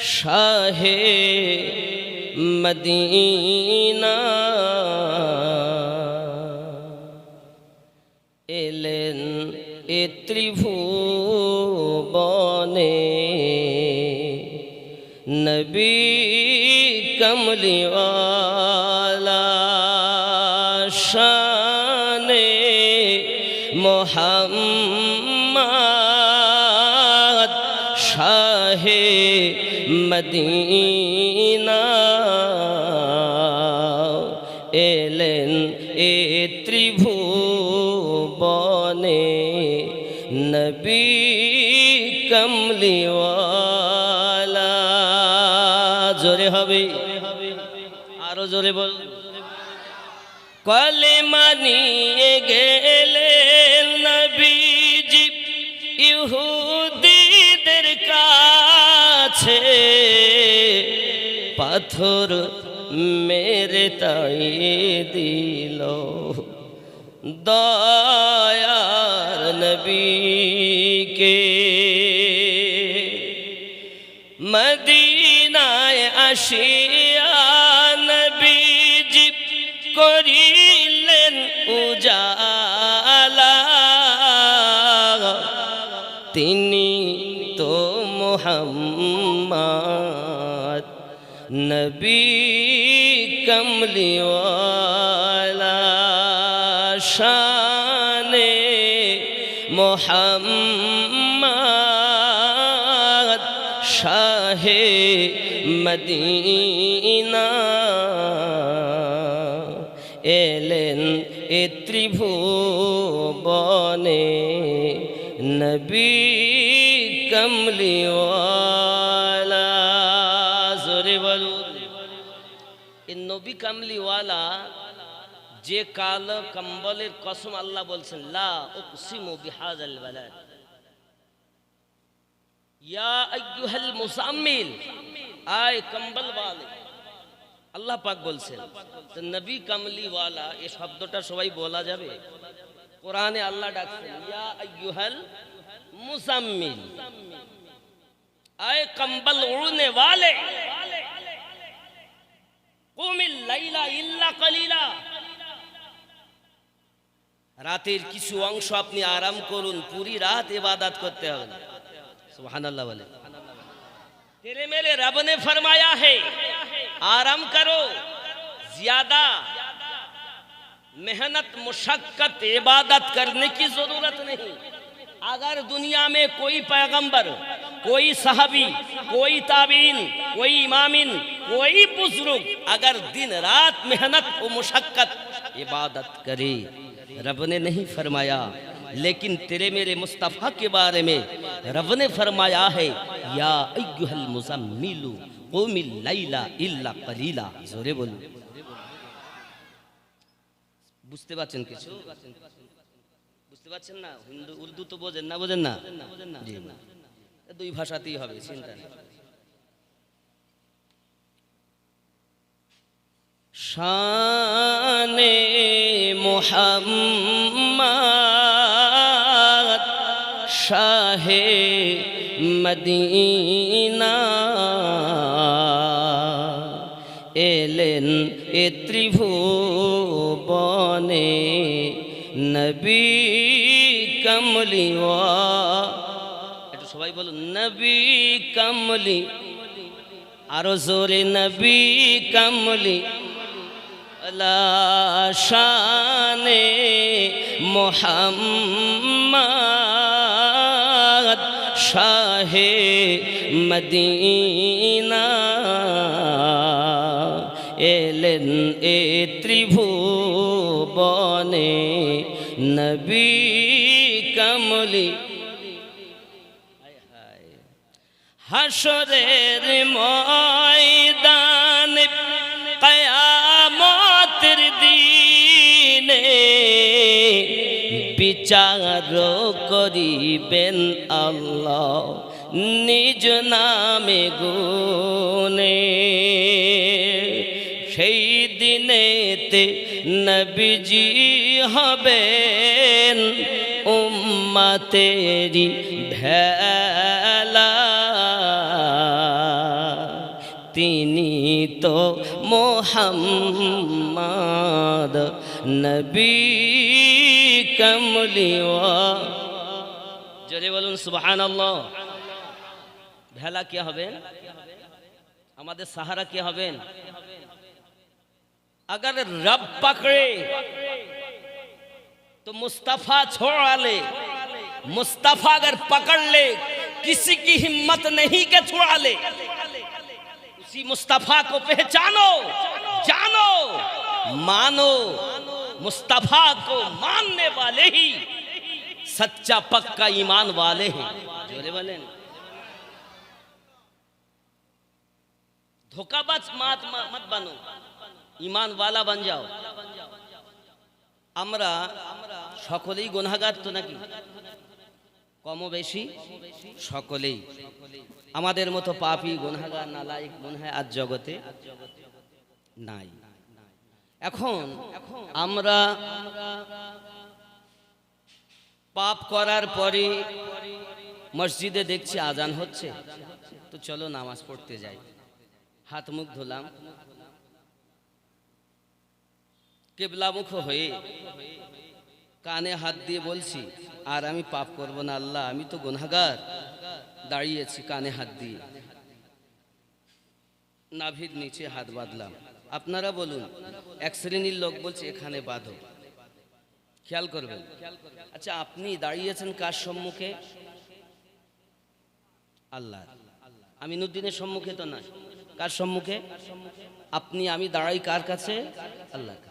শাহে Medina এলেন এ ত্রিভুবনে নবী কমলিওয়ালা শানে মোহাম্মদ শাহে মদিনা এলেন এ ত্রিভুবনে নবী কমলিওয়ালা। জোরে হবে, আরো জোরে বল। কলেমা নিয়ে গেলেন নবীজি ইহুদিদের কাছে, পাথর মেরে তাড়িয়ে দিল দয়ার নবীকে। মদিনায় আসিয়া নবীজি করিলেন উজালা, তিনি তো মুহাম্মদ নবী কমলিওয়ালা শানে মোহাম্মদ শাহে মদিনা এলেন এ ত্রিভুবনে নবী কমলিওয়ালা। জোরে বলুন। এই নবী কামলিওয়ালা যে কালো কম্বলের কসম আল্লাহ বলছেন, লা উকসিমু বিহাযাল বালাদ ইয়া আইয়ুহাল মুসাম্মিল, আয় কম্বল ওয়ালে। আল্লাহ পাক বলছেন। তো নবী কামলিওয়ালা এই শব্দটা সবাই বলা যাবে? কোরআনে আল্লাহ ডাকছেন ইয়া আইয়ুহাল মুসাম্মিল, আয় কম্বল উড়নে ওয়ালে, কুমিল লাইলা ইল্লা কালিলা। রাতের কিছু অংশ আপনি আরাম করুন, পুরি রাত ইবাদত করতে হবে না। সুবহানাল্লাহ বলে। तेरे मेरे रब ने फरमाया है आराम करो, ज्यादा मेहनत मुशक्कत इबादत करने की जरूरत नहीं। अगर दुनिया में कोई पैगंबर, कोई सहाबी, कोई ताबीन, कोई इमामिन, कोई बुजुर्ग अगर दिन रात मेहनत व मुशक्कत इबादत करे, रब ने नहीं फरमाया, लेकिन तेरे मेरे मुस्तफ़ा के बारे में रब ने फरमाया है या अय्युहल मुज़म्मिलु कुमिल लाइला इल्ला कलीला। जोरे बोलो। বুঝতে পারছেন কিছু? বুঝতে পারছেন না? হিন্দু উর্দু তো বোঝেন না? বোঝেন না? জি, দুই ভাষাতেই হবে, চিন্তা নেই। শানে মুহাম্মদ শাহে মদিনা এলেন এ ত্রিভুবনে নবী কমলিওয়ালা। একটু সবাই বলুন নবী কমলি, আরো জোরে নবী কমলি শানে মোহাম্মদ শাহে মদিনা এলেন এ ত্রিভুবনে নবী কমলি। হাসরের ময়দান কিয়ামতের দিনে বিচার করিবেন আল্লাহ নিজ নামে গুনে। সেই দিনেতে নবীজি হবেন উম্মতেরি ভেলা। তিনি তো মোহাম্মদ নবী কমলিওয়া। জোরে বলুন সুবহানাল্লাহ। ভেলা কে হবেন? আমাদের সাহারা কে হবেন? अगर रब पकड़े तो मुस्तफा छोड़ा ले, मुस्तफा अगर पकड़ ले किसी की हिम्मत नहीं के छुड़ा ले। उसी मुस्तफा को पहचानो, जानो, मानो। मुस्तफा को मानने वाले ही सच्चा पक्का ईमान वाले हैं। जोरे बोले धोखाबाज मत बनो, ईमान वाला बन जाओ। আমরা সকলেই গুনাহগার তো নাকি? কম বেশি সকলেই আমাদের মতো পাপী গুনাহগার নালায়েক মনে হয় আজ জগতে নাই। এখন আমরা পাপ করার পরে মসজিদে দেখছি আজান হচ্ছে, তো চলো নামাজ পড়তে যাই। হাত মুখ ধুলাম, কেবলামুখ হয়ে কানে হাত দিয়ে বলছি আর আমি পাপ করব না আল্লাহ, আমি তো গুনাহগার। দাঁড়িয়েছি কানে হাত দিয়ে, নাভির নিচে হাত বাঁধলাম। আপনারা বলুন, এক শ্রেণীর লোক বলছে এখানে বাঁধো। খেয়াল করবেন। আচ্ছা, আপনি দাঁড়িয়েছেন কার সম্মুখে? আল্লাহ। আমিনুদ্দিনের সম্মুখে তো না। কার সম্মুখে? আপনি আমি দাঁড়াই কার কাছে? আল্লাহর কাছে।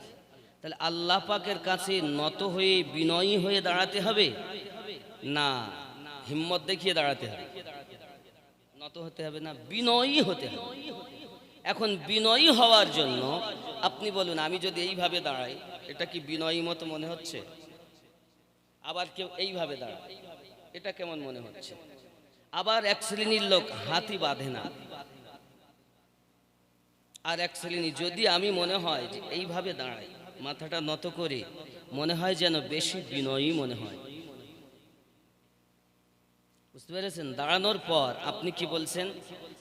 তাহলে আল্লাহ পাকের কাছে নত হয়ে বিনয়ী হয়ে দাঁড়াতে হবে না হিম্মত দেখিয়ে দাঁড়াতে হবে? নত হতে হবে না, বিনয়ী হতে হবে। এখন বিনয়ী হওয়ার জন্য আপনি বলুন, আমি যদি এইভাবে দাঁড়াই এটা কি বিনয়ী মতো মনে হচ্ছে? আবার কেউ এইভাবে দাঁড়ায়, এটা কেমন মনে হচ্ছে? আবার এক শ্রেণীর লোক হাতই বাঁধে না, আর এক শ্রেণী যদি আমি মনে হয় যে এইভাবে দাঁড়াই মাথাটা নত করে, মনে হয় যেন বেশি বিনয়ী মনে হয়। বুঝতে পেরেছেন? দাঁড়ানোর পর আপনি কি বলছেন?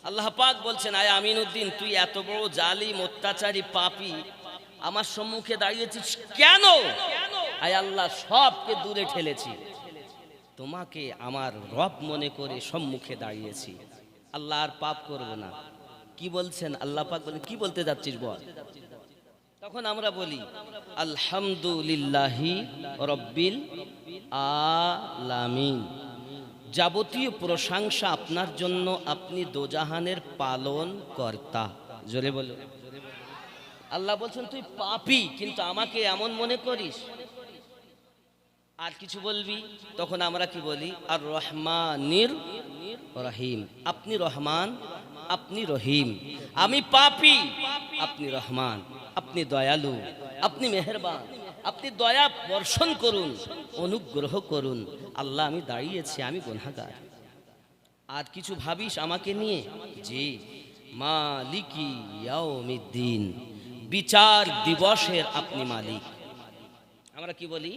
আল্লাহ পাক বলছেন, আয় আমিনুদ্দিন, তুই এত বড় জালিম অত্যাচারী পাপী আমার সম্মুখে দাঁড়িয়েছিস কেন? আয় আল্লাহ, সবকে দূরে ঠেলেছি, তোমাকে আমার রব মনে করে সম্মুখে দাঁড়িয়েছি। আল্লাহ আর পাপ করব না। কি বলছেন? আল্লাহ পাক বলেন, কি বলতে যাচ্ছিস বল। তখন আমরা বলি আলহামদুলিল্লাহি রব্বিল আলামিন। যাবতীয় প্রশংসা আপনার জন্য, আপনি দোজাহানের পালন কর্তা। জোরে বলো। আল্লাহ বলছেন তুই পাপী কিন্তু আমাকে এমন মনে করিস। আর কিছু বলবি? তখন আমরা কি বলি? আর রহমানির রহিম। আপনি রহমান, আপনি রহিম। আমি পাপী, আপনি রহমান, আপনি দয়ালু, আপনি মেহেরবান, আপনি দয়া বর্ষণ করুন, অনুগ্রহ করুন। আল্লাহ আমি দাঁড়িয়েছি, আমি গুনাহগার। আর কিছু ভাবিস আমাকে নিয়ে? জি, মালিকি ইয়াউমিদ্দিন, বিচার দিবসের আপনি মালিক। আমরা কি বলি?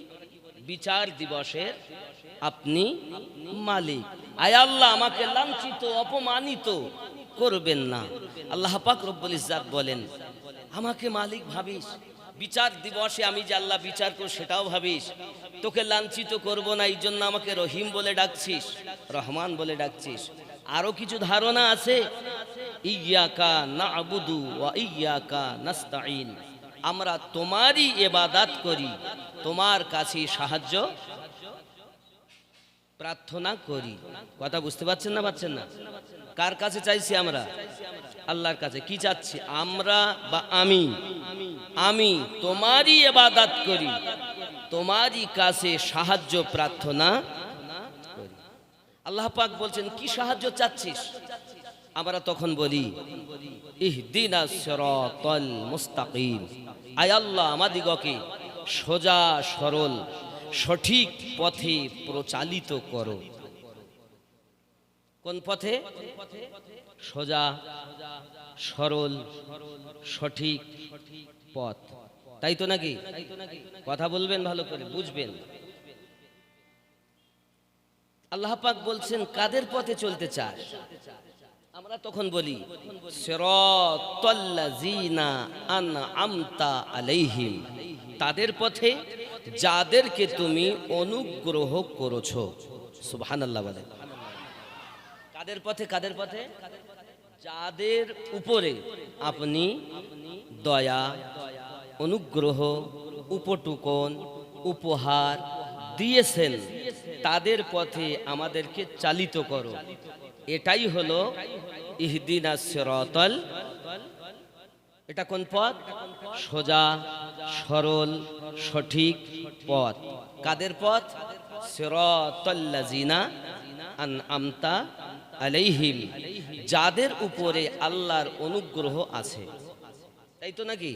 বিচার দিবসের আপনি মালিক। আয় আল্লাহ, আমাকে লাঞ্ছিত অপমানিত করবেন না। আল্লাহ পাক রব্বুল ইজ্জাত বলেন, আমাকে মালিক ভাবিস, বিচার দিবসে আমি যে আল্লাহ বিচার করব সেটাও ভাবিস, তোকে লাঞ্ছিত করব না, এই জন্য আমাকে রহিম বলে ডাকছিস, রহমান বলে ডাকছিস। আরো কিছু ধারণা আছে? ইয়াকা না'বুদু ওয়া ইয়াকা নাস্তাঈন, আমরা তোমারই ইবাদত করি, তোমার কাছে সাহায্য প্রার্থনা করি। কথা বুঝতে পারছেন না? পাচ্ছেন না? কার কাছে চাইছি আমরা? আল্লাহর কাছে। কি চাচ্ছি আমরা বা আমি? আমি তোমারই ইবাদত করি, তোমারই কাছে সাহায্য প্রার্থনা করি। আল্লাহ পাক বলছেন, কি সাহায্য চাচ্ছিস? আমরা তখন বলি ইহদিনাস সিরাতাল মুস্তাকিম, আয় আল্লাহ আমাদিগকে সোজা সরল সঠিক পথে প্রচালিত করো। কোন পথে? সোজা সরল সঠিক পথ, তাই তো নাকি? কথা বলবেন ভালো করে, বুঝবেন। আল্লাহ পাক বলছেন, কাদের পথে চলতে চাস? আমরা তখন বলি সিরাতাল্লাযীনা আনআমতা আলাইহিম, তাদের পথে যাদেরকে তুমি অনুগ্রহ করেছো। সুবহানাল্লাহ বলেন। কাদের পথে? কাদের পথে? যাদের উপরে আপনি দয়া, অনুগ্রহ, উপটুকন, উপহার দিয়েছেন, তাদের পথে আমাদেরকে চালিত করো। এটাই হলো ইহদিনাস সিরাতাল, এটা কোন পথ? সোজা সরল সঠিক পথ। কাদের পথ? সিরাতাল্লাযীনা আনআমতা আলাইহিম, যাদের উপরে আল্লাহর অনুগ্রহ আছে। তাই তো নাকি?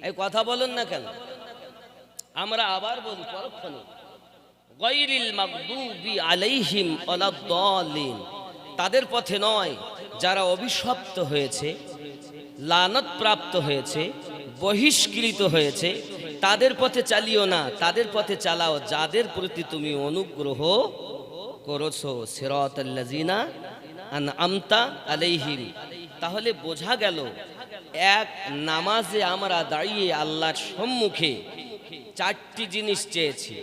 এই কথা বলুন না কেন? আমরা আবার বলি পরক্ষণে গায়রিল মাগদুবি আলাইহিম ওয়ালাদ-দাল্লিন, তাদের পথে নয় যারা অভিশপ্ত হয়েছে, লানত প্রাপ্ত হয়েছে, বহিষ্কৃত হয়েছে, তাদের পথে চালিও না, তাদের পথে চালাও যাদের প্রতি তুমি অনুগ্রহ করেছো। সিরাতাল্লাযীনা আনআমতা আলাইহিম। তাহলে বোঝা গেল এক নামাজে আমরা দাঁড়িয়ে আল্লাহর সম্মুখে চারটি জিনিস চেয়েছি,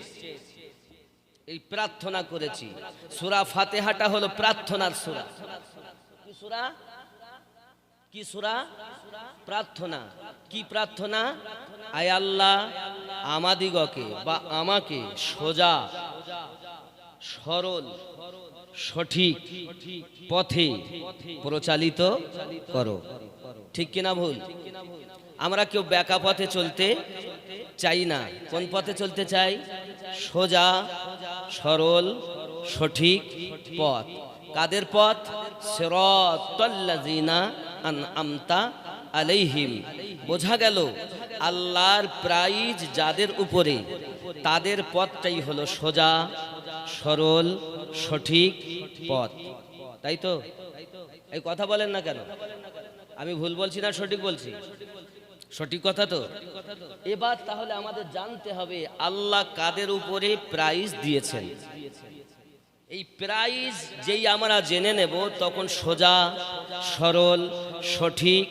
এই প্রার্থনা করেছি। সূরা ফাতিহাটা হলো প্রার্থনার সূরা। কি সূরা? কি সূরা? প্রার্থনা। কি প্রার্থনা? আয় আল্লাহ, আমাদিগকে বা আমাকে সোজা সরল সঠিক পথে প্রচালিত করো। ঠিক কিনা ভুল? আমরা কেউ বেঁকা পথে চলতে চাই না। কোন পথে চলতে চাই? সোজা সরল সঠিক পথ। কাদের পথ? সিরাতাল্লাযীনা আনআমতা আলাইহিম। বোঝা গেল আল্লাহর প্রাইজ যাদের উপরে, তাদের পথটাই হলো সোজা সরল সঠিক পথ। তাই তো? এই কথা বলেন না কেন? আমি ভুল বলছি না সঠিক বলছি? সঠিক কথা তো। এবার তাহলে আমাদের জানতে হবে আল্লাহ কাদের উপরে প্রাইজ দিয়েছেন। এই প্রাইজ যেই আমরা জেনে নেব, তখন সোজা সরল সঠিক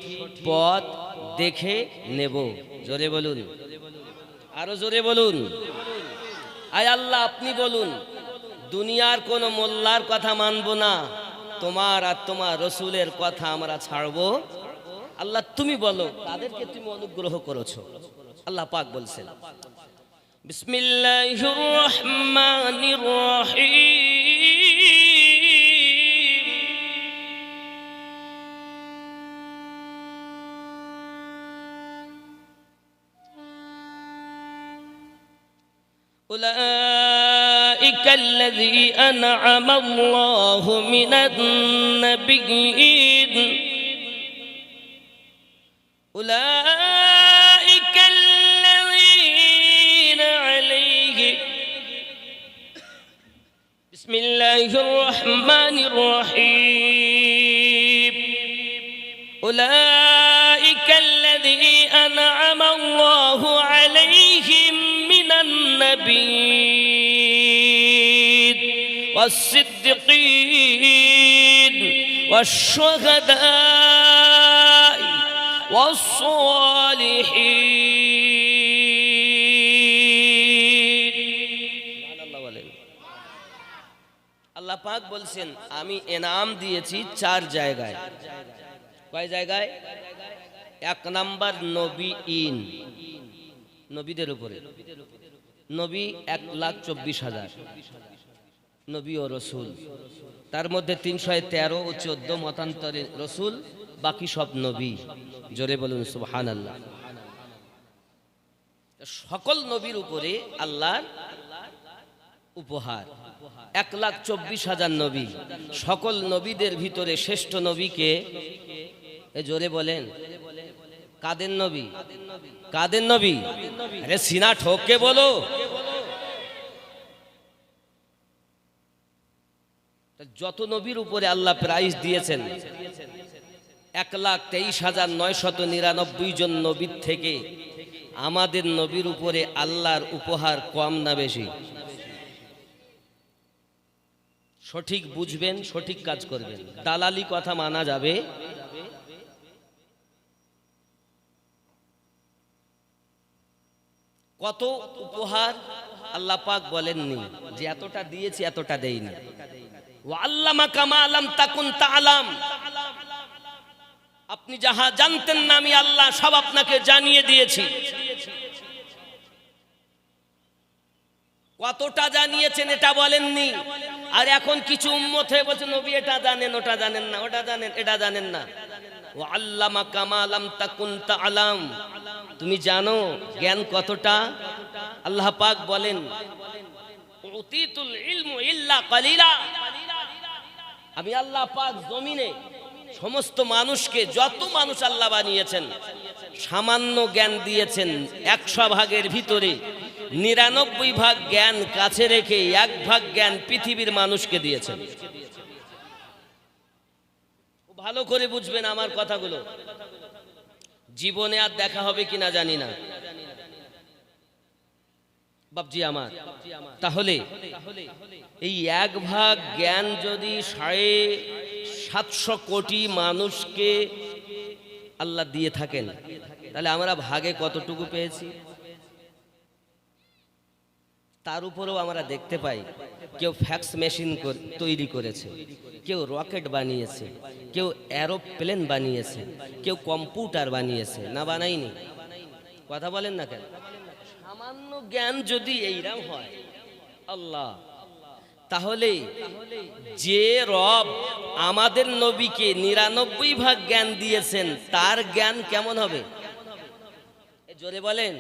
পথ দেখে নেব। জোরে বলুন, আরো জোরে বলুন। আয় আল্লাহ, আপনি বলুন, দুনিয়ার কোন মোল্লার কথা মানব না, তোমার আর তোমার রসুলের কথা আমরা ছাড়বো। আল্লাহ তুমি বলো তাদেরকে তুমি অনুগ্রহ করেছো। আল্লাহ পাক বলছেন বিসমিল্লাহির রহমানির রহিম أولئك الذي أنعم الله من النبيين أولئك الذين عليهم بسم الله الرحمن الرحيم أولئك الذي أنعم الله عليهم من النبيين والصديقين والشهداء والصالحين। আল্লাহ পাক বলছেন আমি এনাম দিয়েছি চার জায়গায়। কয় জায়গায়? এক নাম্বার নবীন, নবীদের উপরে। নবী 1,24,000 নবী ও রসুল, তার মধ্যে 313 ও 14 মতান্তরে রসুল, বাকি সব নবী। জোরে বলুন সুবহানাল্লাহ। সকল নবীর উপরে আল্লাহর উপহার। 1,24,000 নবী। সকল নবীদের ভিতরে শ্রেষ্ঠ নবীকে জোরে বলেন। কাদের নবী? কাদের নবী? আরে সিনা ঠোককে বলো। যত নবীর উপরে আল্লাহ প্রাইজ দিয়েছেন 1,23,999 জন নবীর থেকে আমাদের নবীর উপরে আল্লাহর উপহার কম না বেশি? সঠিক বুঝবেন, সঠিক কাজ করবেন। দালালি কথা মানা যাবে? কত উপহার আল্লাহ পাক বলেননি যে এতটা দিয়েছি এতটা দেইনি। ওয়া আল্লামাকা মা লাম তাকুন তা'লাম, আপনি যাহা জানতেন না আমি আল্লাহ সব আপনাকে জানিয়ে দিয়েছি। কতটা জানিয়েছেন এটা বলেননি। আর এখন কিছু উম্মত হয়ে বলছে নবী এটা জানেন, ওটা জানেন না, ওটা জানেন, এটা জানেন না। ওয়া আল্লামাকা মা লাম তাকুন তা'লাম, তুমি জানো জ্ঞান কতটা? আল্লাহ পাক বলেন উতিতুল ইলমু ইল্লা কালিলা, আমি আল্লাহ পাক জমিনে সমস্ত মানুষকে, যত মানুষ আল্লাহ বানিয়েছেন, সামান্য জ্ঞান দিয়েছেন। 100 ভাগের ভিতরে 99 ভাগ জ্ঞান কাছে রেখে 1 ভাগ জ্ঞান পৃথিবীর মানুষকে দিয়েছেন। ভালো করে বুঝবেন আমার কথাগুলো। জীবনে আর দেখা হবে কিনা জানি না বাপজি আমার। তাহলে এই 1 ভাগ জ্ঞান যদি 750 কোটি মানুষকে আল্লাহ দিয়ে থাকেন, তাহলে আমরা ভাগে কতটুকু পেয়েছি? তার উপরেও আমরা দেখতে পাই কেউ ফ্যাক্স মেশিন তৈরি করেছে, কেউ রকেট বানিয়েছে, কেউ এরোপ্লেন বানিয়েছে, কেউ কম্পিউটার বানিয়েছে। না বানাইনি? কথা বলেন না কেন? সামান্য জ্ঞান যদি এইরকম হয় আল্লাহ, তাহলে যে রব আমাদের নবীকে 99 ভাগ জ্ঞান দিয়েছেন তার জ্ঞান কেমন হবে? জোরে বলেন,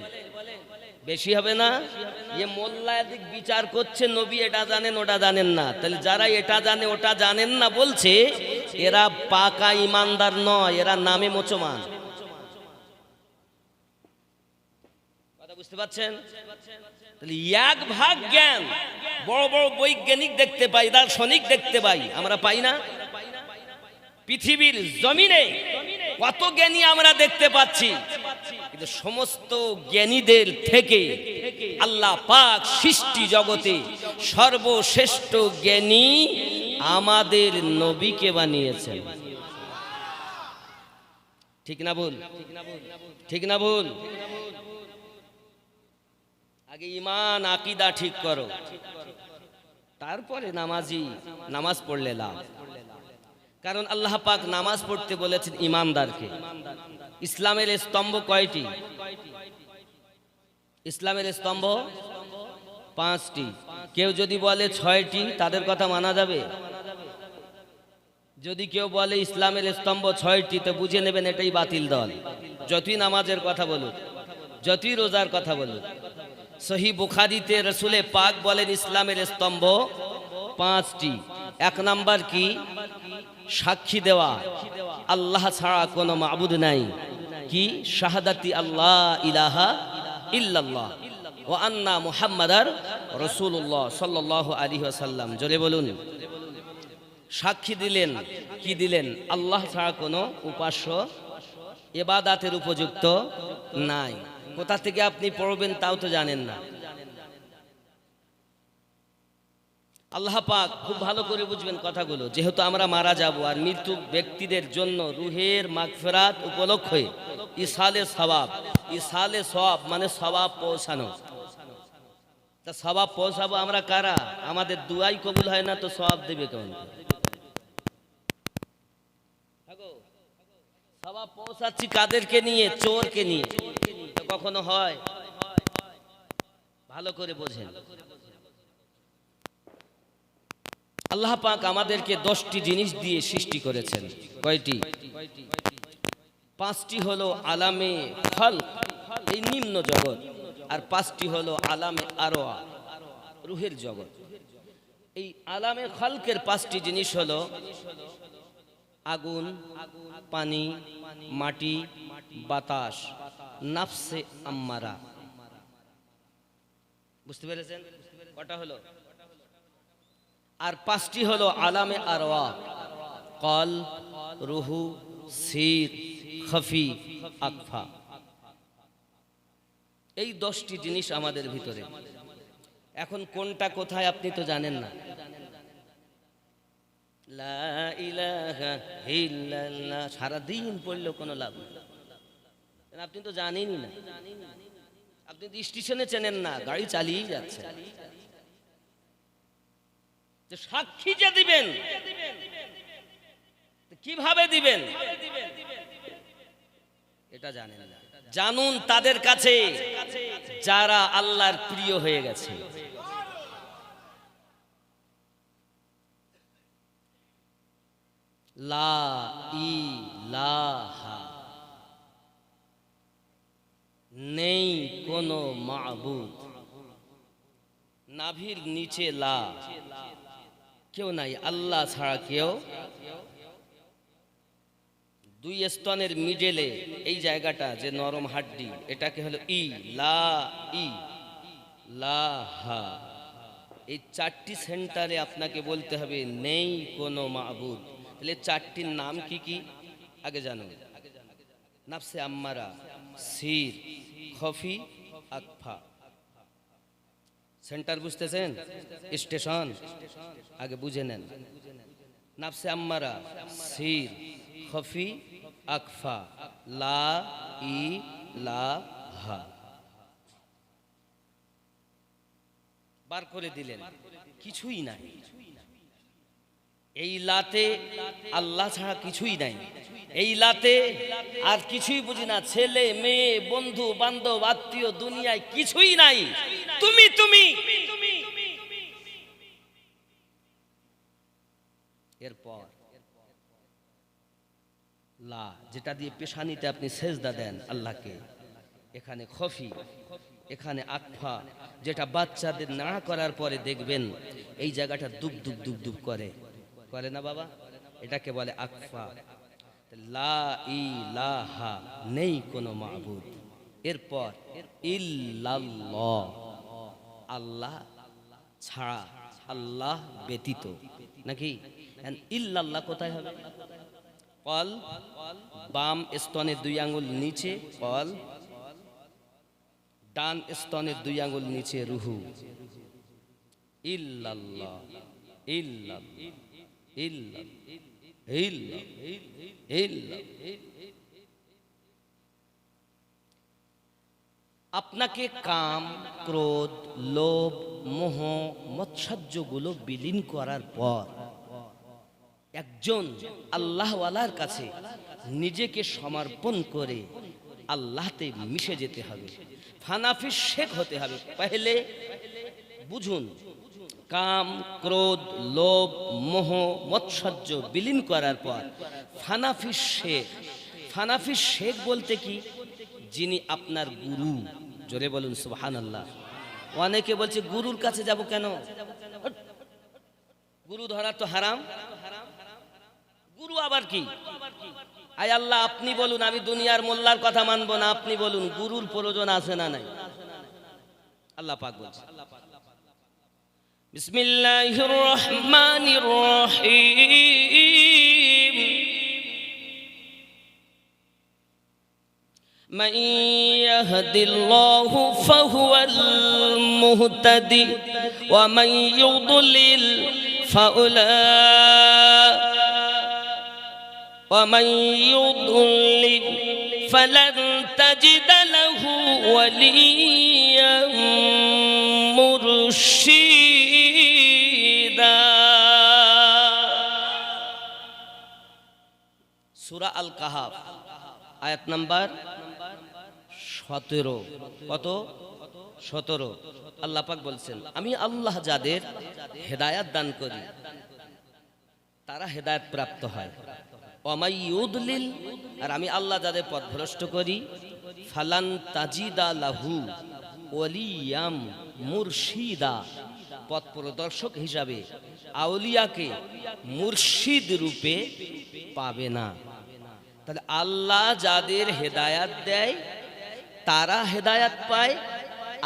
বেশি হবে না? ये মোল্লা এদিক বিচার করছে নবী এটা জানেন ওটা জানেন না, তাহলে যারা এটা জানে ওটা জানেন না বলছে এরা পাকা ইমানদার নয়, এরা নামে মুসলমান। কথা বুঝতে পারছেন? তাহলে 1 ভাগ জ্ঞান বড় বড় বৈজ্ঞানিক দেখতে পাই, দার্শনিক দেখতে পাই, আমরা পাই না? পৃথিবীর জমিনে কত জ্ঞানী আমরা দেখতে পাচ্ছি, কিন্তু সমস্ত জ্ঞানীদের থেকে আল্লাহ পাক সৃষ্টি জগতে সর্বশ্রেষ্ঠ জ্ঞানী আমাদের নবীকে বানিয়েছেন। ঠিক না ভুল? ঠিক না ভুল? আগে ঈমান আকীদা ঠিক করো, তারপরে নামাজ পড়লে লাভ। কারণ আল্লাহ পাক নামাজ পড়তে বলেছেন ঈমানদারকে। ইসলামের স্তম্ভ কয়টি? ইসলামের স্তম্ভ 5টি। কেউ যদি বলে 6টি, তাদের কথা মানা যাবে? যদি কেউ বলে ইসলামের স্তম্ভ 6টি, তো বুঝে নেবেন এটাই বাতিল দল। যতই নামাজের কথা বলুক, যতই রোজার কথা বলুক, সহি বুখারীতে রসুলে পাক বলেন ইসলামের স্তম্ভ 5টি। 1 নাম্বার কি? সাক্ষী দেওয়া আল্লাহ ছাড়া কোনো মাবুদ নাই। কি? শাহাদাতি আল্লাহ ইলাহা ইল্লাল্লাহ ওয়া আন্না মুহাম্মাদার রাসূলুল্লাহ সাল্লাল্লাহু আলাইহি ওয়াসাল্লাম। জোরে বলুন। সাক্ষী দিলেন, কি দিলেন? আল্লাহ ছাড়া কোনো উপাস্য ইবাদতের উপযুক্ত নাই। কোথা থেকে আপনি পড়বেন তাও তো জানেন না। আল্লাহ পাক খুব ভালো করে বুঝবেন কথাগুলো। যেহেতু আমরা মারা যাব, আর মৃত্যু ব্যক্তিদের জন্য রুহের মাগফিরাত উপলক্ষে ইসালে সওয়াব, ইসালে সওয়াব মানে সওয়াব পৌঁছানো। তা সওয়াব পৌঁছাবো আমরা কারা? আমাদের দুয়াই কবুল হয় না তো সওয়াব দেবে কেমন? সওয়াব পৌঁছাচ্ছি কাদেরকে নিয়ে? চোরকে নিয়ে। কখনো হয়? ভালো করে বোঝেন। আল্লাহ পাক আমাদেরকে 10টি জিনিস দিয়ে সৃষ্টি করেছেন। কয়টি? 5টি হলো আলামে খালক, এই নিম্ন জগৎ, আর 5টি হলো আলামে আরওয়া, রুহের জগৎ। এই আলামে খালকের 5টি জিনিস হলো আগুন, পানি, মাটি, বাতাস, নাফসে আম্মারা। বুঝতে পেরেছেন? কটা হলো? আর 5টি হলো আলামে আরওয়া, কল, রুহু, সির, খফি, আকফা। এই 10টি জিনিস আমাদের ভিতরে। এখন কোনটা কোথায় আপনি তো জানেন না। লা ইলাহা ইল্লাল্লাহ সারাদিন পড়লেও কোনো লাভ নেই। আপনি তো জানেনই না, আপনি তো স্টেশনে চেনেন না, গাড়ি চালিয়েই যাচ্ছে। সাক্ষী যে দিবেন, কিভাবে দিবেন এটা জানেন না। জানুন তাদের কাছে যারা আল্লাহর প্রিয় হয়ে গেছে। লা ইলাহা, নেই কোনো মাবুদ। নাভির নিচে লা, কেউ নাই আল্লাহ ছাড়া কেউ। দুই স্তনের মিডলে এই জায়গাটা যে নরম হাড্ডি, এটাকে হলো ই লা ই লা হা। এই চারটি সেন্টারে আপনাকে বলতে হবে নেই কোনো মাবুদ। তাহলে চারটির নাম কি কি আগে জানুন। নাফসে আম্মারা, সির, খফি, আকফা। সেন্টার বুঝতেছেন? স্টেশন আগে বুঝে নেন। নাফসে আম্মারা, সির, খফি, আকফা, লা ইলাহা। বার করে দিলেন, কিছুই নাই এই লাতে, আল্লাহ ছাড়া কিছুই নাই এই লাতে। আর কিছুই বুঝি না, ছেলে মেয়ে বন্ধু বান্ধব আত্মীয় দুনিয়ায় কিছুই নাই। তুমি তুমি এরপর লা, যেটা দিয়ে পেশানিতে আপনি সেজদা দেন আল্লাহকে, এখানে খফি, এখানে আকফা, যেটা বাচ্চাদের নাড়া করার পরে দেখবেন এই জায়গাটা দুব দুব দুব দুব করে, করে না বাবা? এটাকে বলে আকফা। লা ইলাহা, নেই কোনো মাবুদ। এরপর ইল্লাল্লাহ, আল্লাহ ছাড়া, আল্লাহ ব্যতীত, নাকি? ইল্লাল্লাহ কোথায় হবে? কল, বাম স্তনের দুই আঙ্গুল নিচে কল, ডান স্তনের দুই আঙ্গুল নিচে রুহু। ইল্লাল্লাহ ইল্লাল্লাহ ইল্লাল্লাহ ইল্লাল্লাহ। আপনাকে কাম, ক্রোধ, লোভ, মোহ, মৎসর্যগুলো বিলীন করার পর একজন আল্লাহওয়ালার কাছে নিজেকে সমর্পণ করে আল্লাহতে মিশে যেতে হবে, ফানাফি শেখ হতে হবে। পহলে বুঝুন, কাম, ক্রোধ, লোভ, মোহ, মৎসর্য বিলীন করার পর ফানাফি শেখ। ফানাফি শেখ বলতে কি? যিনি আপনার গুরু। জোরে বলুন সুবহানাল্লাহ। অনেকে বলছে গুরুর কাছে যাব কেন? গুরু ধরা তো হারাম। গুরু আবার কি? আয় আল্লাহ আপনি বলুন, আমি দুনিয়ার মোল্লার কথা মানবো না। আপনি বলুন গুরুর প্রয়োজন আছে না নাই? আল্লাহ পাক বলছে, বিসমিল্লাহির রহমানির রহিম, মান ইয়াহদিল্লাহু ফাহুয়াল মুহতাদি ওয়া মান ইউদ্লিল ومن يضلل فلن تجد له وليا مرشدا। সূরা আল কাহাফ আয়াত নাম্বার 17। কত? 17। আল্লাহ পাক বলছেন, আমি আল্লাহ যাদের হেদায়াত দান করি তারা হেদায়েত প্রাপ্ত হয়। ওয়ামাই ইউদলিল, আর আমি আল্লাহ যাদের পথভ্রষ্ট করি, ফালান তাজিদা লাহু ওয়ালিয়াম মুরশিদা, পথ প্রদর্শক হিসাবে আউলিয়াকে মুর্শিদ রূপে পাবে না। তাহলে আল্লাহ যাদের হেদায়াত দেয় তারা হেদায়াত পায়,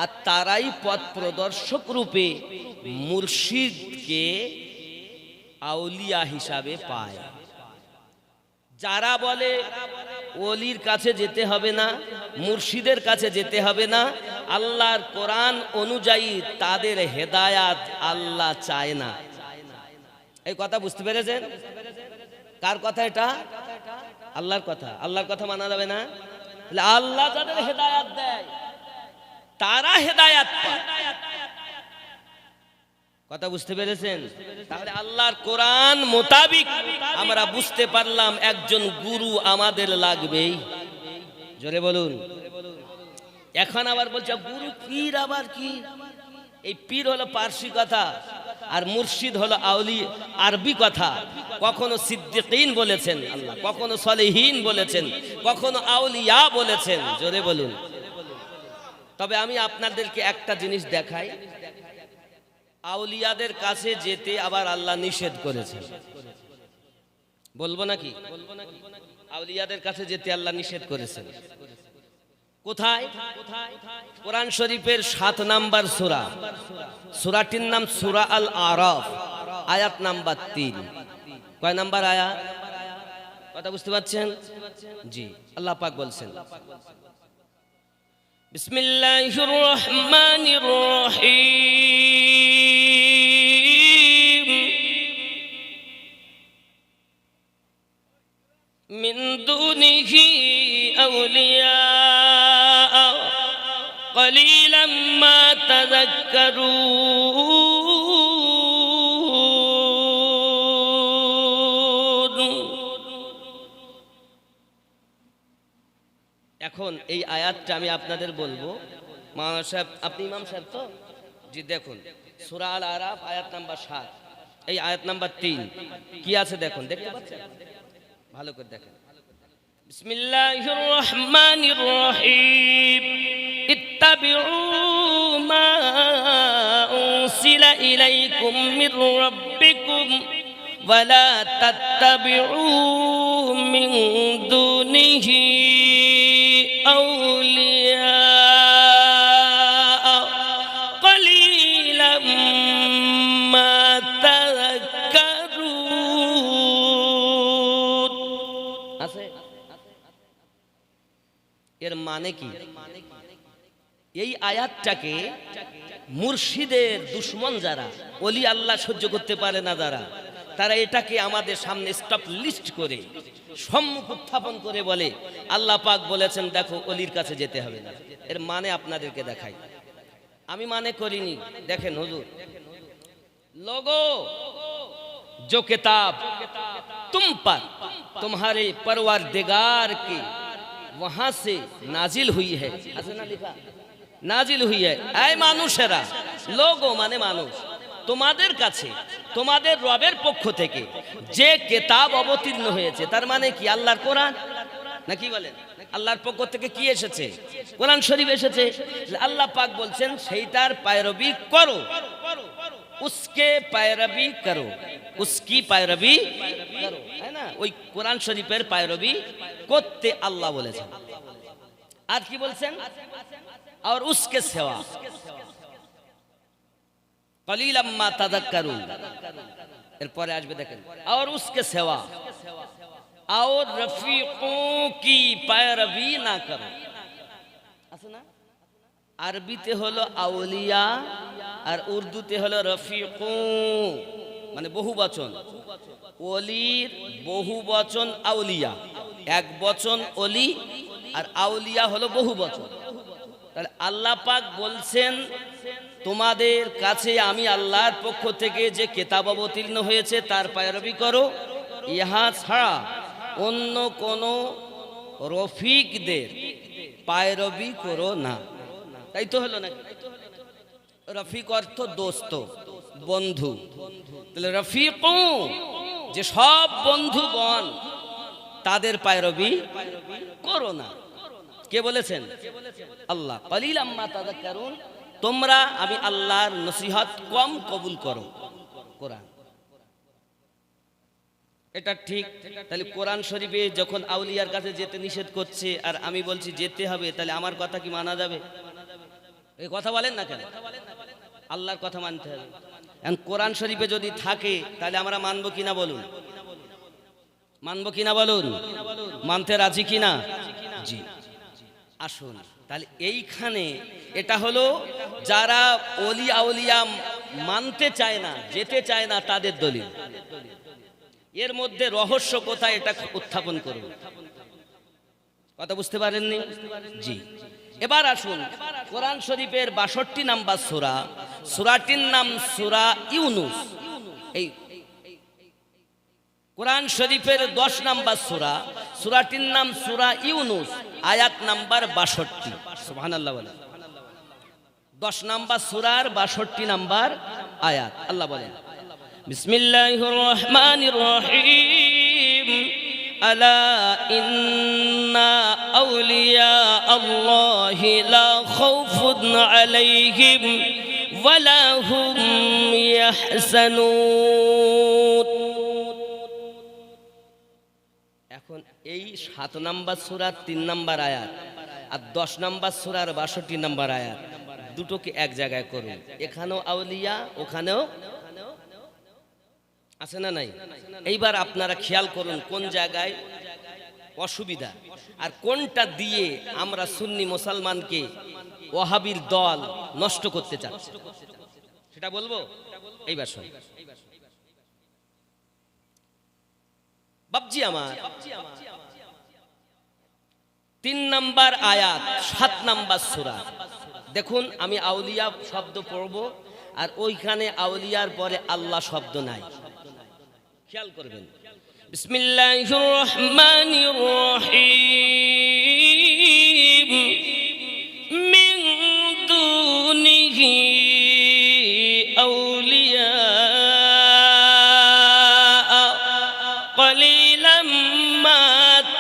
আর তারাই পথ প্রদর্শক রূপে মুর্শিদকে আউলিয়া হিসাবে পায়। যারা বলে ওলির কাছে যেতে হবে না, মুর্শিদের কাছে যেতে হবে না, আল্লাহর কোরআন অনুযায়ী তাদের হেদায়াত আল্লাহ চায় না। এই কথা বুঝতে পেরেছেন? কার কথা এটা? আল্লাহর কথা। আল্লাহর কথা মানা যাবে না? তাহলে আল্লাহ যাদের হেদায়াত দেয় তারা হেদায়াত পায়। কথা বুঝতে পেরেছেন? তাহলে আল্লাহর কোরআন মোতাবিক আমরা বুঝতে পারলাম একজন গুরু আমাদের লাগবেই। জোরে বলুন। এখন আবার বলছে গুরু পীর, আবার কি? এই পীর হলো পার্সি কথা আর মুর্শিদ হলো আউলি আরবি কথা। কখনো সিদ্দিকিন বলেছেন আল্লাহ, কখনো সলিহিন বলেছেন, কখনো আউলিয়া বলেছেন। জোরে বলুন। তবে আমি আপনাদেরকে একটা জিনিস দেখাই, আউলিয়াদের কাছে যেতে আবার আল্লাহ নিষেধ করেছেন। বলবো নাকি? আউলিয়াদের কাছে যেতে আল্লাহ নিষেধ করেছেন। কোথায়? কোরআন শরীফের 7 নাম্বার সূরা, সূরাটির নাম সূরা আল আরাফ, আয়াত নাম্বার 3। কয় নাম্বার আয়াত? কথা বুঝতে পারছেন? জি, আল্লাহ পাক বলছেন, বিসমিল্লাহির রহমানির রহিম, মিন দুনিহি আউলিয়া قليلا ما تذكرون। এখন এই আয়াতটা আমি আপনাদের বলবো। মাওলানা সাহেব, আপনি ইমাম সাহেব তো? জি, দেখুন সূরা আল আরাফ আয়াত নাম্বার 7, এই আয়াত নাম্বার 3 কি আছে দেখুন, দেখতে পাচ্ছেন? ভালো করে দেখেন। বিসমিল্লাহির রহমানির রহিম, ইত্তাবিউ মা উনসিলা ইলাইকুম মির রাব্বিকুম ওয়া লা তাত্তাবিউ মিন দুনিহি আউলিয়া কলিলাম মা তাযাক্কারুন। আছে? এর মানে কি? এই আয়াতটাকে মুর্শিদের দুশ্মন যারা, ওলি আল্লাহ সহ্য করতে পারে না যারা, তারা এটাকে আমাদের সামনে স্টপ লিস্ট করে সম্মুখ উত্থাপন করে বলে আল্লাহ পাক বলেছেন দেখো ওলির কাছে যেতে হবে না। এর মানে আপনাদেরকে দেখাই, আমি মানে করিনি। দেখেন হুজুর, लोगो जो किताब तुम पर तुम्हारे परवरदिगार की वहां से नाजिल हुई है, ऐसा ना लिखा, नाजिल हुई है, ऐ মানুষেরা, लोगो माने মানুষ, তোমাদের কাছে তোমাদের রবের পক্ষ থেকে যে কিতাব অবতীর্ণ হয়েছে, তার মানে কি? আল্লাহর কোরআন, নাকি বলেন? আল্লাহর পক্ষ থেকে কি এসেছে? কোরআন শরীফ এসেছে। আল্লাহ পাক বলছেন সেইটার पैरवी করো, उसके पैरवी करो, उसकी पैरवी करो, है ना? ওই কোরআন শরীফের पैरवी করতে আল্লাহ বলেছেন। আর কি বলছেন? और उसके सिवा कलीलम मा तज़क्करून। এরপরে আসবে দেখেন, और उसके सिवा और रफीकों की पैरवी ना करो। আছে না? আরবিতে হলো আউলিয়া আর উর্দুতে হলো রফিকু, মানে বহু বচন। ওলির বহু বচন আউলিয়া, এক বচন ওলি, আর আউলিয়া হলো বহু বচন। তাহলে আল্লাহ পাক বলছেন তোমাদের কাছে আমি আল্লাহর পক্ষ থেকে যে কিতাব অবতীর্ণ হয়েছে তার पैरवी করো, ইহা ছাড়া অন্য কোনো রফিকদের पैरवी করো না। তাই তো হলো নাকি? রফিক অর্থ দোস্ত, বন্ধু। তাহলে রফিকু, যে সব বন্ধুগণ, তাদের पैरवी করো না। কে বলেছেন? আল্লাহ। কলিলাম মা তাযাক্কারুন, তোমরা আমি আল্লাহর নসিহত কম কবুল করো। কোরআন এটা ঠিক। তাহলে কোরআন শরীফে যখন আউলিয়ার কাছে যেতে নিষেধ করছে আর আমি বলছি যেতে হবে, তাহলে আমার কথা কি মানা যাবে? এই কথা বলেন না কেন? আল্লাহর কথা মানতে হবে। এখন কোরআন শরীফে যদি থাকে তাহলে আমরা মানবো কিনা বলুন? মানবো কিনা বলুন? মানতে রাজি কিনা? জি। আসুন তাহলে এইখানে এটা হলো যারা ওলি আউলিয়া মানতে চায় না, যেতে চায় না, তাদের দলিল। এর মধ্যে রহস্য কোথায়, এটা উত্থাপন করব। কথা বুঝতে পারেননি? জি। এবার আসুন, কোরআন শরীফের 62 নাম্বার সূরা, সূরাটির নাম সূরা ইউনুস। এই কোরআন শরীফের 10 নাম্বার সূরা, সূরাটির নাম সূরা ইউনুস, আয়াত নাম্বার 62। সুবহানাল্লাহ বলেন। 10 নাম্বার সূরার 62 নাম্বার আয়াত। আল্লাহ বলেন, বিসমিল্লাহির রহমানির রহিম, আলা ইন্না আউলিয়া আল্লাহি লা খাউফুন আলাইহিম ওয়া লা হুম ইয়াহজানুন। এখন এই 7 নাম্বার সূরার 3 নাম্বার আয়াত আর 10 নাম্বার সূরার 62 নাম্বার আয়াত দুটোকে এক জায়গায় করুন। এখানেও আউলিয়া, ওখানেও আছে না নাই? এইবার আপনারা খেয়াল করুন কোন জায়গায় অসুবিধা আর কোনটা দিয়ে আমরা সুন্নি মুসলমানকে ওয়াহাবির দল নষ্ট করতে চাচ্ছে, সেটা বলবো। এইবার শুনুন বাবজি আমার, 3 নাম্বার আয়াত 7 নাম্বার সূরা। দেখুন, আমি আউলিয়া শব্দ পড়ব আর ওইখানে আউলিয়ার পরে আল্লাহ শব্দ নাই, খেয়াল করবেন। বিসমিল্লাহির রহমানির রহিম, মিন দুনিহি আউলিয়া কলিলাম মা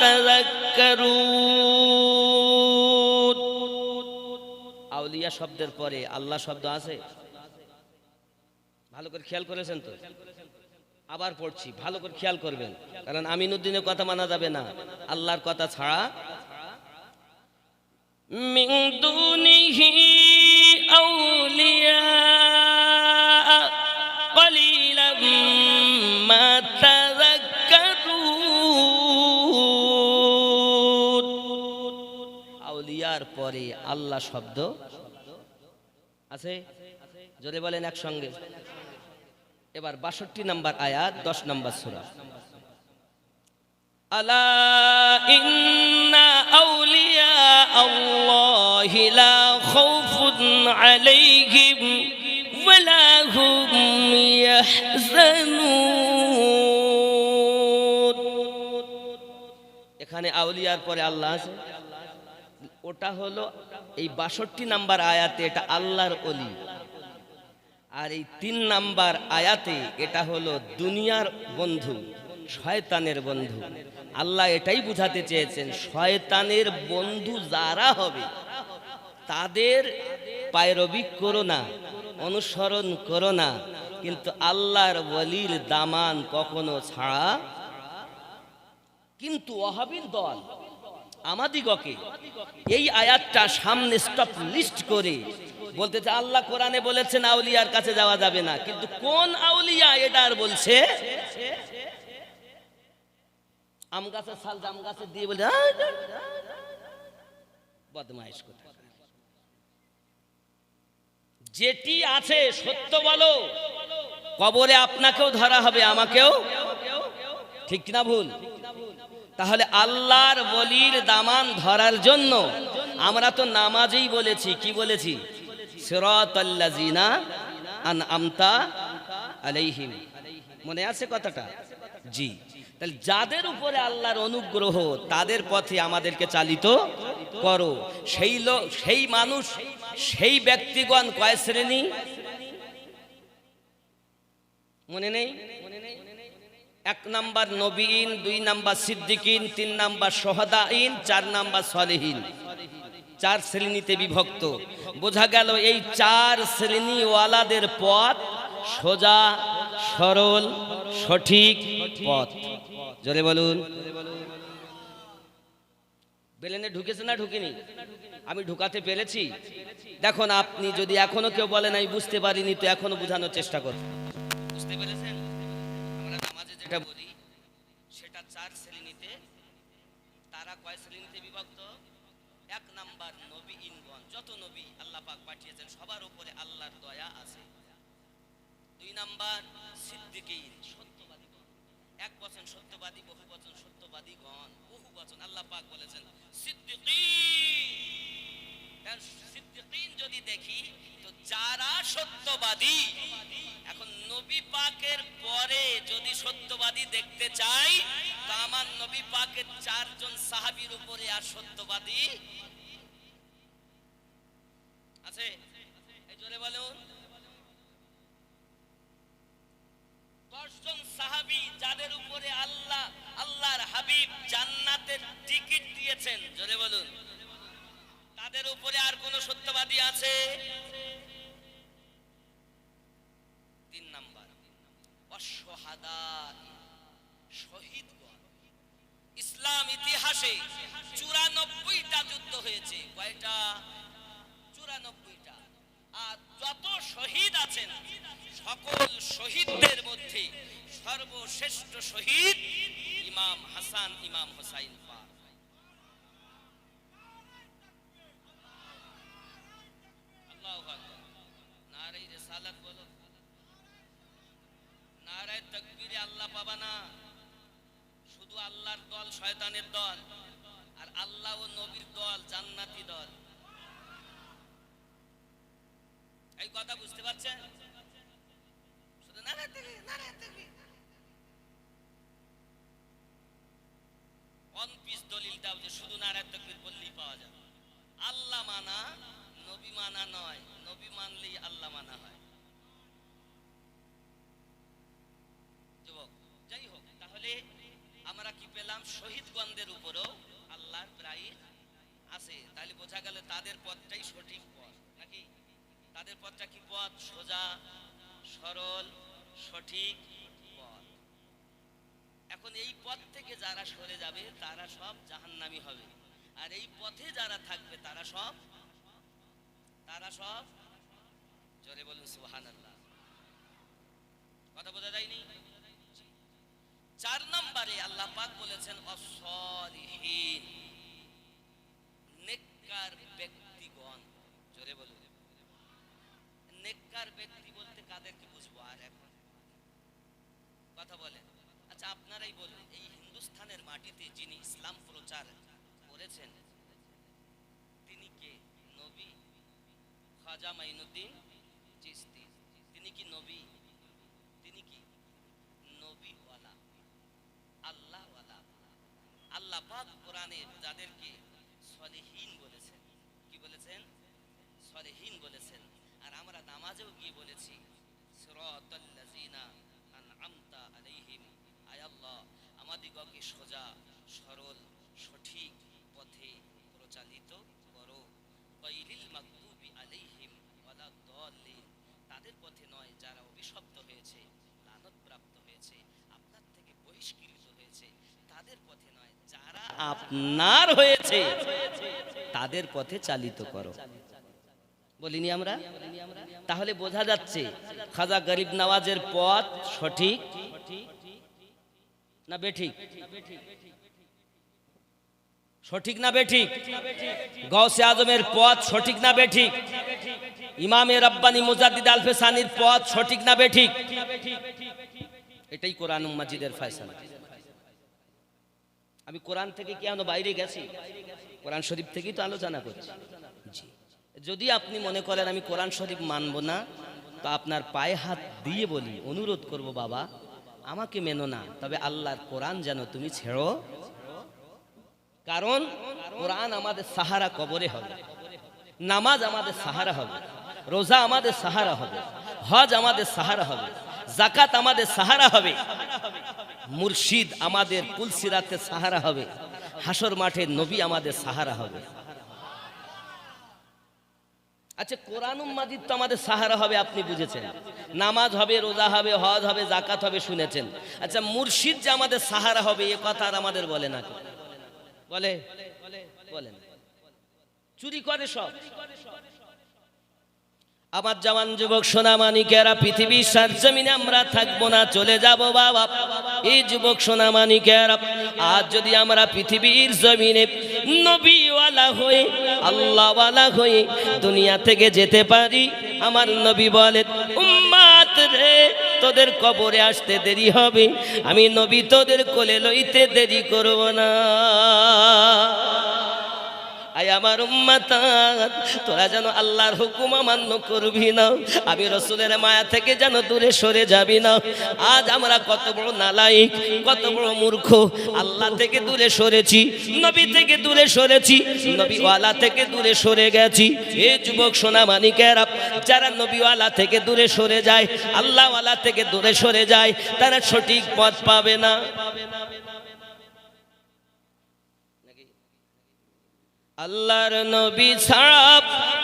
তাযাক্কারুন। আউলিয়া শব্দের পরে আল্লাহ শব্দ আছে? ভালো করে খেয়াল করেছেন তো? আবার পড়ছি, ভালো করে খেয়াল করবেন, কারণ আমিনুদ্দিনের কথা মানা যাবে না আল্লাহর কথা ছাড়া। মিন দুনিহি আউলিয়া কলিলাম মা তাযাক্কারুন। আউলিয়ার পরে আল্লাহ শব্দ আছে? জোরে বলেন একসঙ্গে। এবার 62 নাম্বার আয়াত 10 নাম্বার সূরা, আলা ইন্না আউলিয়া আল্লাহি লা খাউফুন আলাইহিম ওয়া লা হুম ইয়াহজানুন। এখানে আউলিয়ার পরে আল্লাহ আছে, ওটা হলো এই 62 নাম্বার আয়াতে এটা আল্লাহর ওলি, আর এই 3 নাম্বার আয়াতে এটা হলো দুনিয়ার বন্ধু, শয়তানের বন্ধু। আল্লাহ এটাই বুঝাতে চেয়েছেন, শয়তানের বন্ধু যারা হবে তাদের পায়রবি করো না, অনুসরণ করো না, কিন্তু আল্লাহর ওলির দামান কখনো ছাড়া। কিন্তু ওয়াহাবির দল আমাদিগকে এই আয়াতটা সামনে স্টপ লিস্ট করে বলতেছে, আল্লাহ কোরআনে বলেছেন আউলিয়ার কাছে যাওয়া যাবে না, কিন্তু কোন আউলিয়া এটা আর বলছে? আম গাছের ছাল জাম গাছে দিয়ে বলে বদমাইশ কথা। যেটি আছে সত্য বলো, কবরে আপনাকেও ধরা হবে, আমাকেও, ঠিক না ভুল? তাহলে আল্লাহর ওলির দামান ধরার জন্য আমরা তো নামাজেই বলেছি, কি বলেছি? সিরাতাল্লাযিনা আনআমতা আলাইহিম, মনে আছে কথাটা? জি। তাহলে যাদের উপরে আল্লাহর অনুগ্রহ তাদের পথে আমাদেরকে চালিত করো। সেই মানুষ, সেই ব্যক্তিগণ কয় শ্রেণী মনে নেই? 1 নাম্বার নবীন, 2 নাম্বার সিদ্দিকিন, 3 নাম্বার শুহাদাইন, 4 নাম্বার সলিহিন। 4 শ্রেণীতে বিভক্ত। বোঝা গেল এই 4 শ্রেণীওয়ালাদের পথ সোজা, সরল, সঠিক পথ। জোরে বলুন। বেলেনে ঢুকেছে না ঢুকেনি? আমি ঢুকাতে পেরেছি? দেখুন, আপনি যদি এখনো কেউ বলেন আমি বুঝতে পারিনি, তো এখনো বোঝানোর চেষ্টা করুন। বুঝতে পেরেছেন? আমরা নামাজে যেটা বলি সেটা 4 শ্রেণীতে। তারা কয় শ্রেণীতে বিভক্ত? 1 নাম্বার নবীগণ, যত নবী আল্লাহ পাক পাঠিয়েছেন সবার উপরে আল্লাহর দয়া আছে। দুই নাম্বার সিদ্দিকীন, সত্যবাদীগণ। এক বচন সত্যবাদী, বহু বচন সত্যবাদীগণ, বহু বচন। আল্লাহ পাক বলেছেন সিদ্দিকীন। সিদ্দিকীন যদি দেখি তো যারা সত্যবাদী, এখন নবী পাকের পরে যদি সত্যবাদী দেখতে চাই তো আমার নবী পাকের 4 জন সাহাবীর উপরে আর সত্যবাদী আছে? এই জোরে বলুন। 10 জন সাহাবী যাদের উপরে আল্লাহর হাবিব জান্নাতের টিকিট দিয়েছেন, জোরে বলুন, তাদের উপরে আর কোন সত্যবাদী আছে? 3 নাম্বার অশ্বহাদা, শহীদগণ। ইসলাম ইতিহাসে 94টা যুদ্ধ হয়েছে। কয়টা? 94টা। আর যত শহীদ আছেন সকল শহীদদের মধ্যে সর্বশ্রেষ্ঠ শহীদ ইমাম হাসান, ইমাম হুসাইন পাক। আল্লাহু আকবার। নারে রিসালাত বলো, নারে তাকবীরে আল্লাহ পাবা না। শুধু আল্লাহর দল শয়তানের দল, আর আল্লাহ ও নবীর দল জান্নাতি দল। এই কথা বুঝতে পারছেন? শুধু নারে তাকবীর, নারে তাকবীর। অন পিস দলিলটাও যে শুধু নারে তাকবীর বললেই পাওয়া যাবে। আল্লাহ মানা নবী মানা নয়, নবী মানলেই আল্লাহ মানা হয়। যুবক, যাই হোক, তাহলে আমরা কি পেলাম? শহীদগণদের উপরও আল্লাহর প্রাইজ আছে। তাহলে বোঝা গেল তাদের পথটাই সঠিক পথ, নাকি? তাদের পথটা কি পথ? সোজা, সরল, সঠিক পথ। এখন এই পথ থেকে যারা সরে যাবে তারা সব জাহান্নামী হবে, আর এই পথে যারা থাকবে তারা সব জোরে বলুন সুবহানাল্লাহ। কথা বোঝা যায়নি? 4 নম্বরে আল্লাহ পাক বলেছেন অসলিহীন, নেককার ব্যক্তিগণ। জোরে বলুন। নেককার ব্যক্তি বলতে কাদেরকে বুঝবো? আর এখন কথা বলেন। আচ্ছা, আপনারাই বলুন, এই হিন্দুস্তানের মাটিতে যিনি ইসলাম প্রচার করেছেন তিনি কে? নবী? খাজা মাইনুদ্দিন চিশতি। তিনি কি নবী? তিনি কি নবীওয়ালা, আল্লাহওয়ালা। আল্লাহ পাক কোরআনে যাদেরকে সলিহীন বলেছেন, কি বলেছেন? সলিহীন বলেছেন। আর আমরা নামাজেও গিয়ে বলেছি সিরাতাল্লাযিনা আনআমতা আলাইহিম, আয় আল্লাহ আমাদিগকে সোজা, সরল, সঠিক পথে প্রচালিত করো। গায়রিল মাগদুবি আলাইহিম ওয়ালা দাল্লিন, তাদের পথে নয় যারা অভিশপ্ত হয়েছে, লানতপ্রাপ্ত হয়েছে, আপনার থেকে বহিষ্কৃত হয়েছে। তাদের পথে নয়, যারা আপনার হয়েছে তাদের পথে চালিত করো। বলিনি আমরা? তাহলে বোঝা যাচ্ছে খাজা গরিব নওয়াজের পথ সঠিক না বেঠিক? সঠিক না বেঠিক? গাউসে আজমের পথ সঠিক না বেঠিক? ইমামে রব্বানি মুজাদ্দিদ আলফে সানির পথ সঠিক না বেঠিক? এটাই কোরআন মাজিদের ফয়সালা। আমি কোরআন থেকে কেন বাইরে গেছি? কোরআন শরীফ থেকেই তো আলোচনা করছি। জি, যদি আপনি মনে করেন আমি কোরআন শরীফ মানব না, তো আপনার পায়ে হাত দিয়ে বলি, অনুরোধ করব, বাবা আমাকে মেনো না, তবে আল্লাহর কোরআন যেন তুমি ছেড়ো। কারণ কোরআন আমাদের সাহারা কবরে হবে, নামাজ আমাদের সাহারা হবে, রোজা আমাদের সাহারা হবে, হজ আমাদের সাহারা হবে, যাকাত আমাদের সাহারা হবে, মুর্শিদ আমাদের পুলসিরাতের সাহারা হবে, হাসর মাঠে নবী আমাদের সাহারা হবে। আচ্ছা, কোরআন মাজিদ তো আমাদের সাহারা হবে, আপনি বুঝেছেন। নামাজ হবে, রোজা হবে, হজ হবে, যাকাত হবে, শুনেছেন। আচ্ছা, মুর্শিদ যে আমাদের সাহারা হবে এ কথা আর আমাদের বলে না? বলে? বলেন। চুরি করে সব। আমার জওয়ান যুবক সোনা মানিকেরা, পৃথিবীর সরজমিনে আমরা থাকবো না, চলে যাব বাবা। এই যুবক সোনা মানিকেরা, আজ যদি আমরা পৃথিবীর জমিনে নবীওয়ালা হয়ে, আল্লাহওয়ালা হয়ে দুনিয়া থেকে যেতে পারি, আমার নবী বলেন উম্মত রে তোদের কবরে আসতে দেরি হবে, আমি নবী তোদের কোলে লইতে দেরি করব না। আয় আমার উম্মত, তোরা যেন আল্লাহর হুকুম অমান্য করবি না, আমি রাসূলের মায়া থেকে যেন দূরে সরে যাবি না। আজ আমরা কত বড় নালায়েক, কত বড় মূর্খ, আল্লাহ থেকে দূরে সরেছি, নবী থেকে দূরে সরেছি, নবীওয়ালা থেকে দূরে সরে গেছি। এই যুবক সোনা মানিকেরা, যারা নবীওয়ালা থেকে দূরে সরে যায়, আল্লাহওয়ালা থেকে দূরে সরে যায়, তারা সঠিক পথ পাবে না। আল্লাহর নবী ছাড়া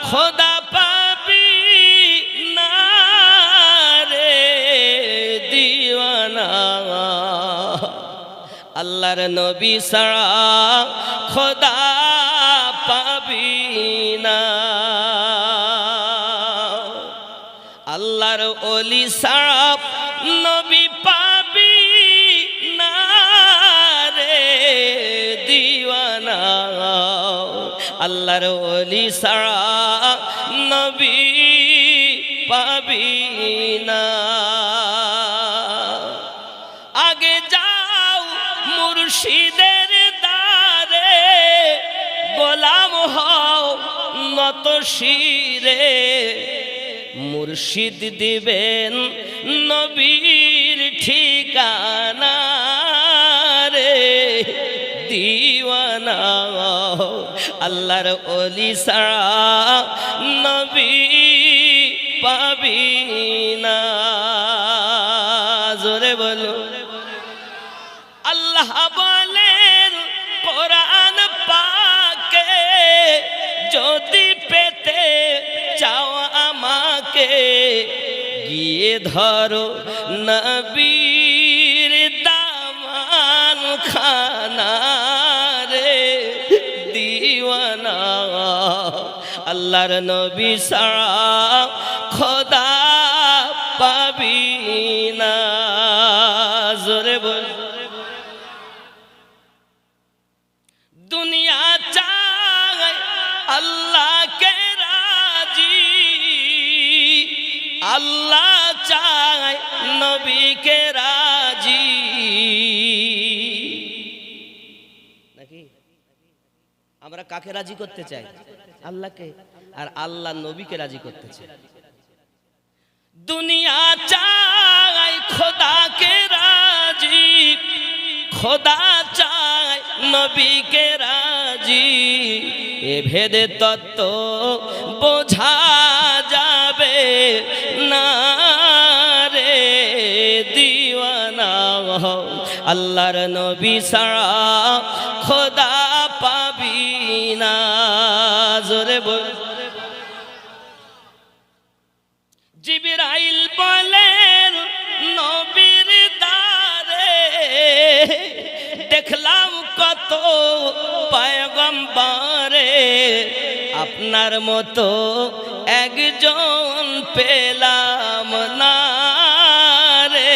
খোদা পাবি না রে দিওয়ানা, আল্লাহর নবী ছাড়া খোদা পাবি না, আল্লাহর ওলি ছাড়া নবী পাবি না রে দিওয়ানা, আল্লাহর ওলি ছাড়া নবী পাবি না। আগে যাও মুর্শিদের দ্বারে, গোলাম হও নত শিরে, মুর্শিদ দিবেন নবীর ঠিকানা রে দিওয়ানা, আল্লাহর ওলি ছাড়া নবী পাবি না। জোরে বলো। আল্লাহ বলেন কোরআন পাকে, যদি পেতে চাও আমাকে, গিয়ে ধরো নবীর দামান খানা রে দিওয়ানা, আল্লাহর নবী ছাড়া খোদা পাবি না। জোরে বল। দুনিয়া চায় আল্লাহকে রাজি, আল্লাহ চায় নবীকে রাজি, নাকি? আমরা কাকে রাজি করতে চাই? আল্লাহকে। আর আল্লাহ নবীকে রাজি করতে চাই। দুনিয়া চায় খোদাকে রাজি, খোদা চায় নবীকে রাজি, এ ভেদে তত্ত্ব বোঝা যাবে না রে দিওয়ানা, আল্লাহর নবী ছাড়া খোদা পাবি না। জোরে বল। জিবরাইল বলেন নবীর দ্বারে, দেখলাম কত পয়গম্বরে, আপনার মতো একজন পেলাম না রে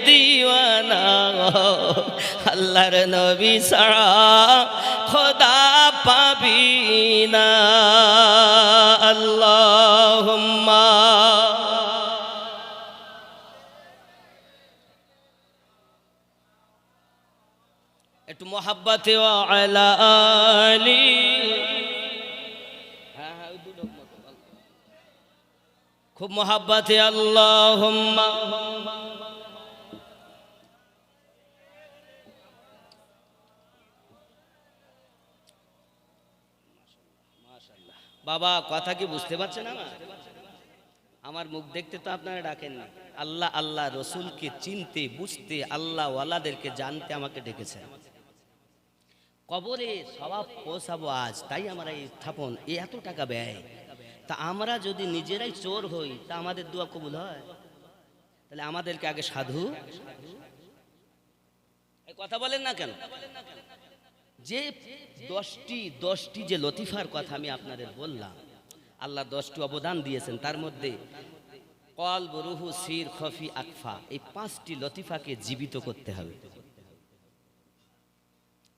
দিওয়ানা, আল্লাহর নবী ছাড়া খোদা পাবি না। আল্লাহুম্মা একটু মোহাব্বতে আলা আলি, খুব মোহাব্বতে আল্লাহুম্মা। বাবা কথা কি বুঝতে পারছেন? আমার মুখ দেখতে তো আপনারা ডাকেননি, আল্লাহ আল্লাহ রসুলকে চিনতে বুঝতে, আল্লাহ ওয়ালাদেরকে জানতে আমাকে ডেকেছেন। কবরে সওয়াব পৌঁছাবো আজ, তাই আমরা এই স্থাপন, এত টাকা ব্যয়। তা আমরা যদি নিজেরাই চোর হই, তা আমাদের দোয়া কবুল হয়? তাহলে আমাদেরকে আগে সাধু, এই কথা বলেন না কেন? যে 10টি যে লতিফার কথা আমি আপনাদের বললাম, আল্লাহ 10টি অবদান দিয়েছেন, তার মধ্যে কলব, রুহু, সির, খফি, আকফা, এই 5টি লতিফাকে জীবিত করতে হবে।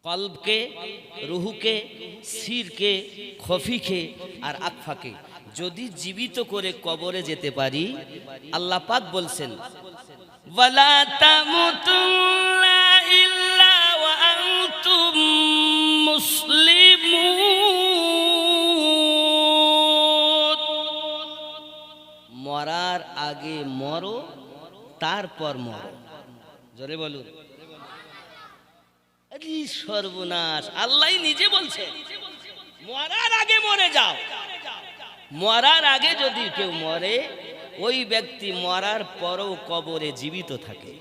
কলবকে, রুহুকে, সিরকে, খফিকে আর আকফাকে যদি জীবিত করে কবরে যেতে পারি, আল্লাহ পাক বলছেন ওয়ালা তামুতুন্না ইল্লা ওয়া আনতুম মুসলিমুন। মরার আগে মরো, তারপর মরো। জোরে বলুন। আরে সর্বনাশ, আল্লাহ নিজে বলছেন মরার আগে মরে যাও। মরার আগে যদি কেউ মরে, ওই ব্যক্তি মরার পরও কবরে জীবিত থাকে।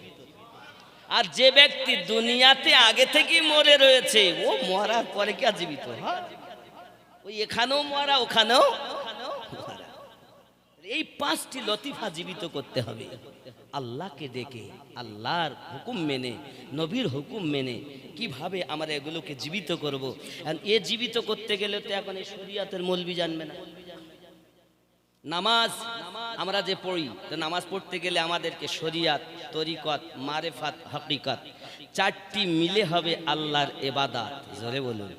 আর যে ব্যক্তি দুনিয়াতে আগে থেকেই মরে রয়েছে, ও মরার পরে কি আর জীবিত হয়? ওই এখানেও মরা, ওখানেও মরা। এই পাঁচটি লতিফা জীবিত করতে হবে আল্লাহকে ডেকে, আল্লাহর হুকুম মেনে, নবীর হুকুম মেনে। কিভাবে আমরা এগুলোকে জীবিত করব? এ জীবিত করতে গেলে তো এখন এই শরিয়াতের মৌলবি জানবে না। নামাজ আমরা যে পড়ি, তো নামাজ পড়তে গেলে আমাদেরকে শরিয়াত, তরিকত, মারেফাত, হাকিকত চারটি মিলে হবে আল্লাহর ইবাদত। জোরে বলুন।